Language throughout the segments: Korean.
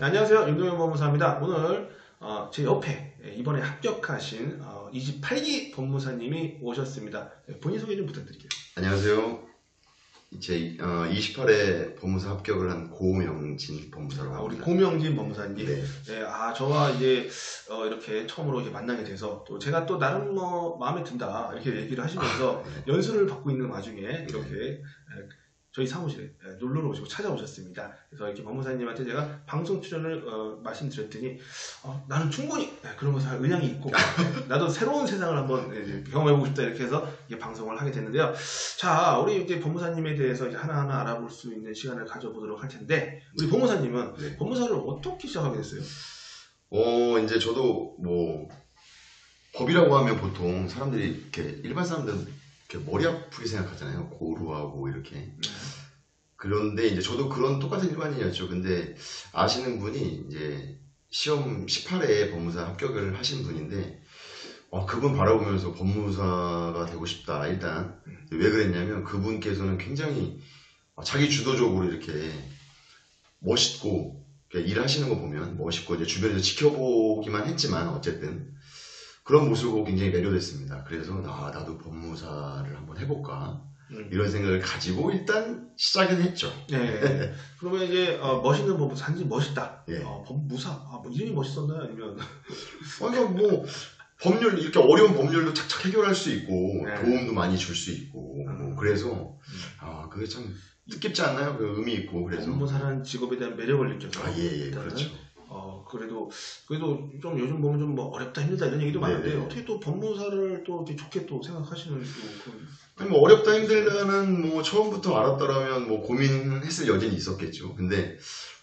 네, 안녕하세요. 윤동현 법무사입니다. 오늘 제 옆에 이번에 합격하신 28기 법무사님이 오셨습니다. 본인 소개 좀 부탁드릴게요. 안녕하세요. 제 28회 법무사 합격을 한 고명진 법무사라고 합니다. 우리 고명진 법무사님. 네. 네, 저와 이제 이렇게 처음으로 이렇게 만나게 돼서 또 제가 또 나름 마음에 든다 이렇게 얘기를 하시면서 네. 연수를 받고 있는 와중에 이렇게 저희 사무실에 놀러 오시고 찾아오셨습니다. 그래서 이렇게 법무사님한테 제가 방송 출연을 말씀드렸더니 나는 충분히 그런 것을 할 의향이 있고 나도 새로운 세상을 한번 경험해보고 싶다 이렇게 해서 이게 방송을 하게 됐는데요. 자, 우리 이제 법무사님에 대해서 이제 하나하나 알아볼 수 있는 시간을 가져보도록 할 텐데 우리 법무사님은 네. 법무사를 어떻게 시작하게 됐어요? 이제 저도 법이라고 하면 보통 사람들이 이렇게 일반 사람들은 이렇게 머리 아프게 생각하잖아요. 고루하고 이렇게. 그런데 이제 저도 그런 똑같은 일반인이었죠. 근데 아시는 분이 이제 시험 18회 법무사 합격을 하신 분인데 그분 바라보면서 법무사가 되고 싶다. 일단 왜 그랬냐면 그분께서는 굉장히 자기 주도적으로 이렇게 멋있고 일하시는 거 보면 멋있고 이제 주변에서 지켜보기만 했지만 어쨌든 그런 모습을 보고 굉장히 매료됐습니다. 그래서 나도 법무사를 한번 해볼까 이런 생각을 가지고 일단 시작은 했죠. 네. 그러면 이제 멋있는 법무사, 단지 멋있다. 예. 법무사, 이름이 멋있었나요? 아니면 그러니까 법률 이렇게 어려운 법률도 착착 해결할 수 있고 네. 도움도 많이 줄 수 있고 그래서 그게 참 뜻깊지 않나요? 그 의미 있고 그래서 법무사라는 직업에 대한 매력을 느껴서 예, 그렇죠. 그래도 좀 요즘 보면 좀 어렵다 힘들다 이런 얘기도 많은데 네네. 어떻게 또 법무사를 또 이렇게 좋게 또 생각하시는 또 그런 어렵다 힘들다는 처음부터 알았더라면 고민했을 여지는 있었겠죠. 근데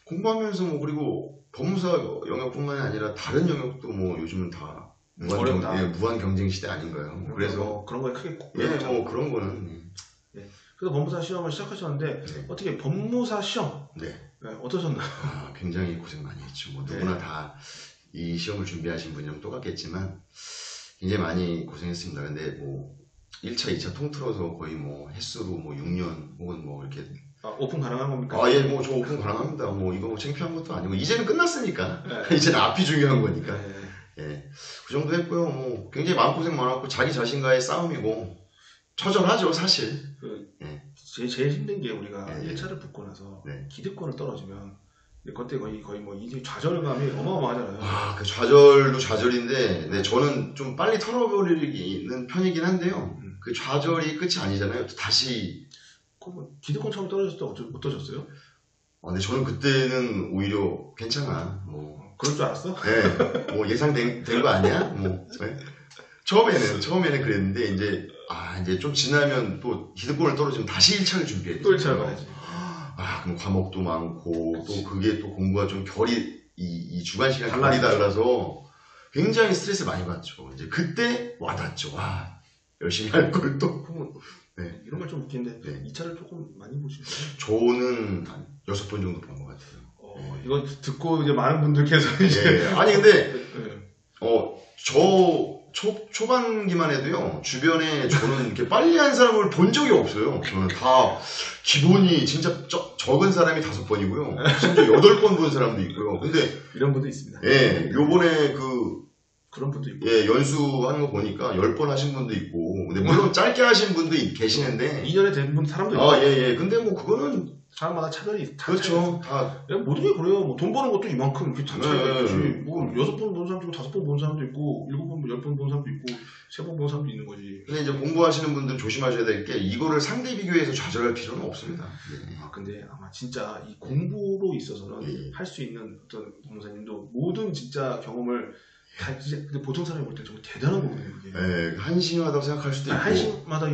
공부하면서 그리고 법무사 영역뿐만이 아니라 다른 영역도 요즘은 다 무한 경쟁 시대 아닌가요? 그래서 그런 거에 크게 그런 거는 그래서 법무사 시험을 시작하셨는데 어떻게 법무사 시험 어떠셨나요? 굉장히 고생 많이 했죠. 누구나 다 이 시험을 준비하신 분이랑 똑같겠지만 굉장히 많이 고생했습니다. 근데 1차, 2차 통틀어서 거의 횟수로 6년 혹은 이렇게 오픈 가능한 겁니까? 저 오픈 가능합니다. 이거 창피한 것도 아니고 이제는 끝났으니까 이제는 앞이 중요한 거니까 그 정도 했고요. 굉장히 마음고생 많았고 자기 자신과의 싸움이고 처절하죠 사실. 제일 힘든 게 우리가 1차를 붙고 나서 네. 기득권을 떨어지면 그때 거의 이제 좌절감이 어마어마하잖아요. 그 좌절도 좌절인데 저는 좀 빨리 털어버리는 편이긴 한데요. 그 좌절이 끝이 아니잖아요. 또 다시 기득권 처음 떨어졌을 때 어떠셨어요? 근데 저는 그때는 오히려 괜찮아. 그럴 줄 알았어? 네. 예상된 거 아니야? 처음에는 그랬는데 이제 좀 지나면 또 기득권을 떨어지면 다시 1차를 준비해. 또 1차를 가야지. 그럼 과목도 많고 또 그게 또 공부가 좀 결이 이 주간 시간 결이 달라서 굉장히 스트레스 많이 받죠. 이제 그때 와닿죠. 열심히 할 걸 또. 이런 말 좀 웃긴데 2차를 조금 많이 보시나요? 저는 한 6번 정도 본 것 같아요. 이거 듣고 이제 많은 분들께서 이제 아니 근데 초반기만 해도요, 주변에 저는 이렇게 빨리 한 사람을 본 적이 없어요. 저는 다 기본이 진짜 적은 사람이 5번이고요. 심지어 8번 본 사람도 있고요. 근데 이런 분도 있습니다. 요번에 그런 분도 있고. 연수하는 거 보니까 10번 하신 분도 있고, 근데 물론 짧게 하신 분도 계시는데. 2년에 된 분 사람도 있고. 근데 그거는. 사람마다 차별이 그렇죠. 모든 게 그래요. 돈 버는 것도 이만큼 이렇게 다 차이가 있지. 6번 본 사람도 있고, 5번 본 사람도 있고, 7번, 10번 본 사람도 있고, 3번 본 사람도 있는 거지. 근데 이제 공부하시는 분들은 조심하셔야 될 게, 이거를 상대 비교해서 좌절할 필요는 없습니다. 근데 아마 진짜 이 공부로 있어서는 할 수 있는 어떤 법무사님도 모든 진짜 경험을 근데 보통 사람이 볼 때 정말 대단한 거거든요. 이게. 한심하다고 생각할 수도 있고. 한심하다.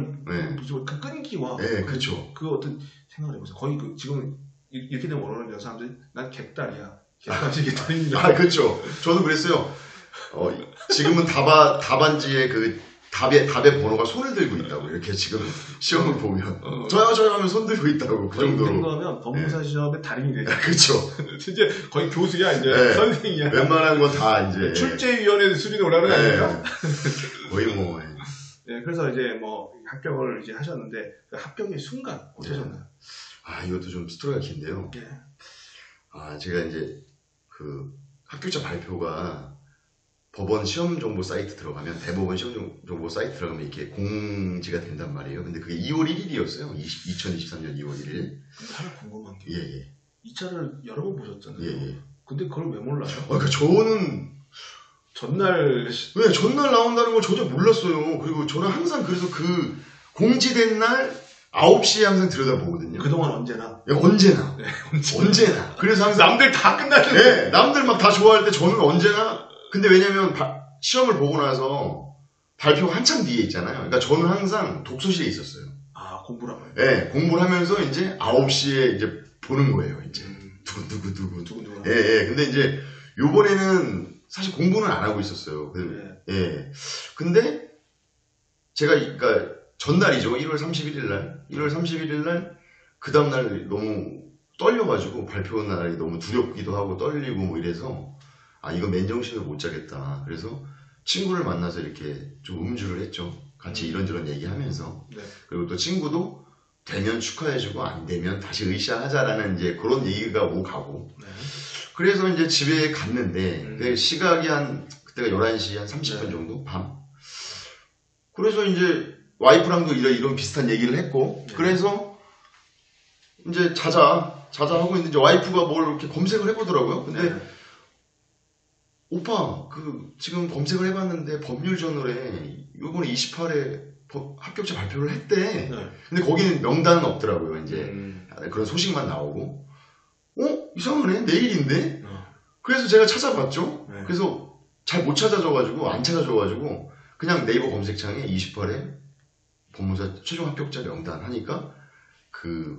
그 끈기와. 그렇죠. 그 어떤 생각을 해보세요. 거의 지금 이렇게 되면 어려운 사람들이 난 객달이야. 객달입니다. 그렇죠. 저도 그랬어요. 지금은 답안지에 답의 번호가 손을 들고 있다고 이렇게 지금 시험을 보면 저요 하면 손 들고 있다고 그 정도로. 그러면 법무사 시험의 달인이 되죠. 그렇죠. 진짜 거의 교수야 이제 선생이야. 웬만한 건 다 이제 출제위원회 수준에 올라가는 거 아닙니까? 거의 그래서 이제 합격을 이제 하셨는데 그 합격의 순간 어떠셨나요? 이것도 좀 스토리가 긴데요. 제가 이제 그 합격자 발표가 법원 시험 정보 사이트 들어가면 대법원 시험 정보 사이트 들어가면 이렇게 공지가 된단 말이에요. 근데 그게 2월 1일이었어요. 2023년 2월 1일. 근데 하나 궁금한 게 예. 이 차를 여러 번 보셨잖아요. 예. 근데 그걸 왜 몰라요? 그러니까 저는 전날 왜 전날 나온다는 걸 전혀 몰랐어요. 그리고 저는 항상 그래서 그 공지된 날 9시에 항상 들여다보거든요. 그동안 언제나 예, 언제나. 네, 언제나. 그래서 항상 남들 다 끝났는데 네, 남들 막 다 좋아할 때 저는 언제나. 근데 왜냐면 시험을 보고 나서 발표가 한참 뒤에 있잖아요. 그러니까 저는 항상 독서실에 있었어요. 아 공부를 하면 네, 공부를 하면서 이제 9시에 이제 보는 거예요. 이제 누구. 누구 예. 근데 이제 요번에는 사실 공부는 안 하고 있었어요. 네. 예. 근데 제가 그러니까 전날이죠. 1월 31일 날. 1월 31일 날 그 다음 날 너무 떨려가지고 발표 날이 너무 두렵기도 하고 떨리고 뭐 이래서 아 이거 맨정신을 못 자겠다. 그래서 친구를 만나서 이렇게 좀 음주를 했죠. 같이 이런저런 얘기하면서. 네. 그리고 또 친구도 되면 축하해주고 안 되면 다시 으쌰하자라는 이제 그런 얘기가 오가고. 네. 그래서 이제 집에 갔는데 그 시각이 그때가 11시 한 30분 네. 정도 밤. 그래서 이제 와이프랑도 이런 비슷한 얘기를 했고 네. 그래서 이제 자자 하고 있는데 이제 와이프가 뭘 이렇게 검색을 해보더라고요. 근데 네. 오빠 지금 검색을 해봤는데 법률저널에 요번에 28회 합격자 발표를 했대. 네. 근데 거기는 명단은 없더라고요. 이제 그런 소식만 나오고 이상하네 내일인데. 그래서 제가 찾아봤죠. 네. 그래서 잘 못 찾아줘가지고 안 찾아줘가지고 그냥 네이버 검색창에 28회 법무사 최종 합격자 명단 하니까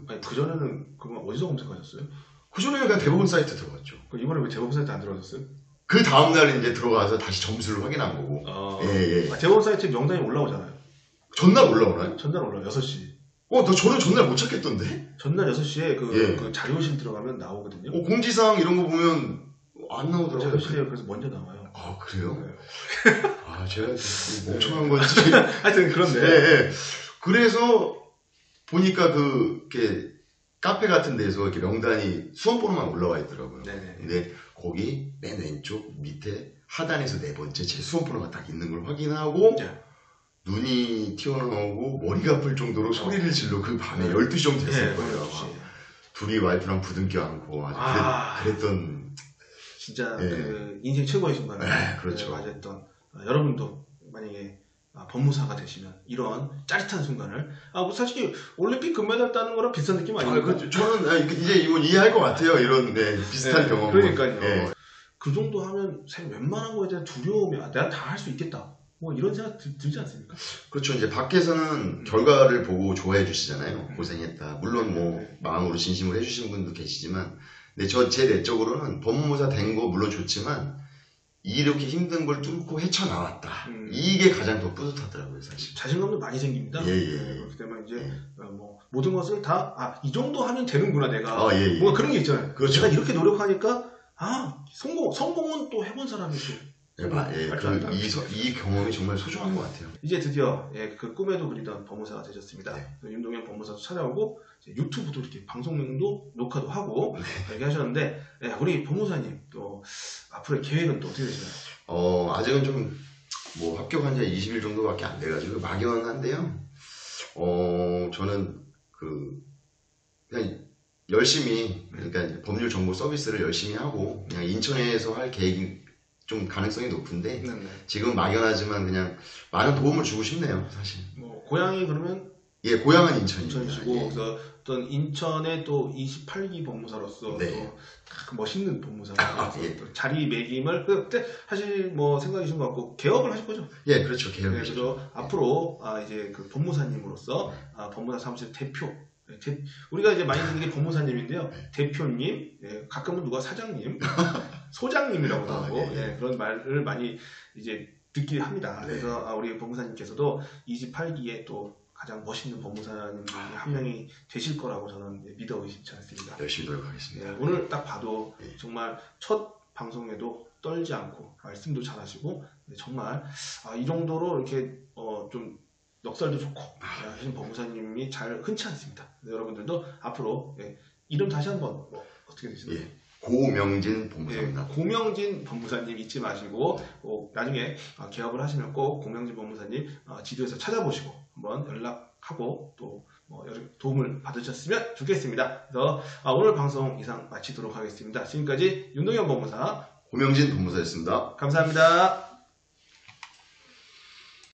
아니, 그전에는 그럼 어디서 검색하셨어요? 그전에 그냥 대법원 사이트 들어갔죠. 이번에 왜 대법원 사이트 안 들어가셨어요? 그 다음날 이제 들어가서 다시 점수를 확인한 거고. 예. 대법원 사이트에 명단이 올라오잖아요. 전날 올라오나요? 전날 올라와요. 6시. 저는 전날 못 찾겠던데? 전날 6시에 예. 그 자료실 들어가면 나오거든요. 공지사항 이런 거 보면 안 나오더라고요. 자료실에 그래서 먼저 나와요. 아, 그래요? 네. 제가 멍청한 건지. 하여튼 그런데. 예. 그래서 보니까 이렇게 카페 같은 데서 이렇게 명단이 수험번호만 올라와 있더라고요. 네네. 근데 거기 맨 왼쪽 밑에 하단에서 네 번째 제 수험번호가 딱 있는 걸 확인하고 네. 눈이 튀어나오고 머리가 아플 정도로 소리를 질러 그 밤에 12시 정도 됐을 거예요. 12시. 둘이 와이프랑 부둥켜 안고 그랬던 진짜 예. 그 인생 최고의 순간을 그렇죠. 맞았던 여러분도 만약에 법무사가 되시면 이런 짜릿한 순간을 뭐 사실 올림픽 금메달 따는 거랑 비슷한 느낌 아닙니까? 그렇죠. 저는 이제 이건 이해할 것 같아요. 이런 비슷한 경험. 그러니까요. 예. 그 정도 하면 사실 웬만한 거에 대한 두려움이 내가 다 할 수 있겠다. 뭐 이런 생각 들지 않습니까? 그렇죠. 이제 밖에서는 결과를 보고 좋아해 주시잖아요. 고생했다. 물론 뭐 마음으로 진심으로 해주신 분도 계시지만, 근데 제 내적으로는 법무사 된 거 물론 좋지만 이렇게 힘든 걸 뚫고 헤쳐나왔다. 이게 가장 더 뿌듯하더라고요, 사실. 자신감도 많이 생깁니다. 그렇기 때문에 이제 뭐 모든 것을 다 이 정도 하면 되는구나 내가. 예. 뭔가 그런 게 있잖아요. 그렇죠. 내가 이렇게 노력하니까 성공은 또 해본 사람이지. 이 경험이 정말 소중한 것 같아요. 이제 드디어 그 꿈에도 그리던 법무사가 되셨습니다. 네. 윤동현 법무사도 찾아오고 유튜브도 이렇게 방송도 녹화도 하고 이렇게 하셨는데 우리 법무사님 또 앞으로의 계획은 또 어떻게 되시나요? 아직은 좀 뭐 합격한 지 20일 정도밖에 안 돼가지고 막연한데요. 저는 그냥 열심히 그러니까 법률 정보 서비스를 열심히 하고 그냥 인천에서 할 계획이 좀 가능성이 높은데 지금 막연하지만 그냥 많은 도움을 주고 싶네요, 사실. 뭐 고향이 그러면 고향은 인천입니다. 인천이시고 그래서 어떤 인천의 또 28기 법무사로서 또 멋있는 법무사로서 또 자리매김을 그때 사실 뭐 생각이신 것 같고 개업을 하실 거죠? 예, 그렇죠. 개업이죠. 그래서 앞으로 이제 그 법무사님으로서 법무사 사무실 대표. 우리가 이제 많이 듣는 게 법무사님인데요. 대표님, 가끔은 누가 사장님, 소장님이라고도 하고 그런 말을 많이 이제 듣긴 합니다. 그래서 우리 법무사님께서도 28기에 또 가장 멋있는 법무사님 중에 한 명이 되실 거라고 저는 믿어 의심치 않습니다. 열심히 노력하겠습니다. 오늘 딱 봐도 정말 첫 방송에도 떨지 않고 말씀도 잘하시고 정말 이 정도로 이렇게 좀 넉살도 좋고 하신 법무사님이 잘 흔치 않습니다. 여러분들도 앞으로 이름 다시 한번 어떻게 되시나요? 고명진 법무사입니다. 네, 고명진 법무사님 잊지 마시고 나중에 개업을 하시면 꼭 고명진 법무사님 지도에서 찾아보시고 한번 연락하고 또 도움을 받으셨으면 좋겠습니다. 그래서 오늘 방송 이상 마치도록 하겠습니다. 지금까지 윤동현 법무사 고명진 법무사였습니다. 감사합니다.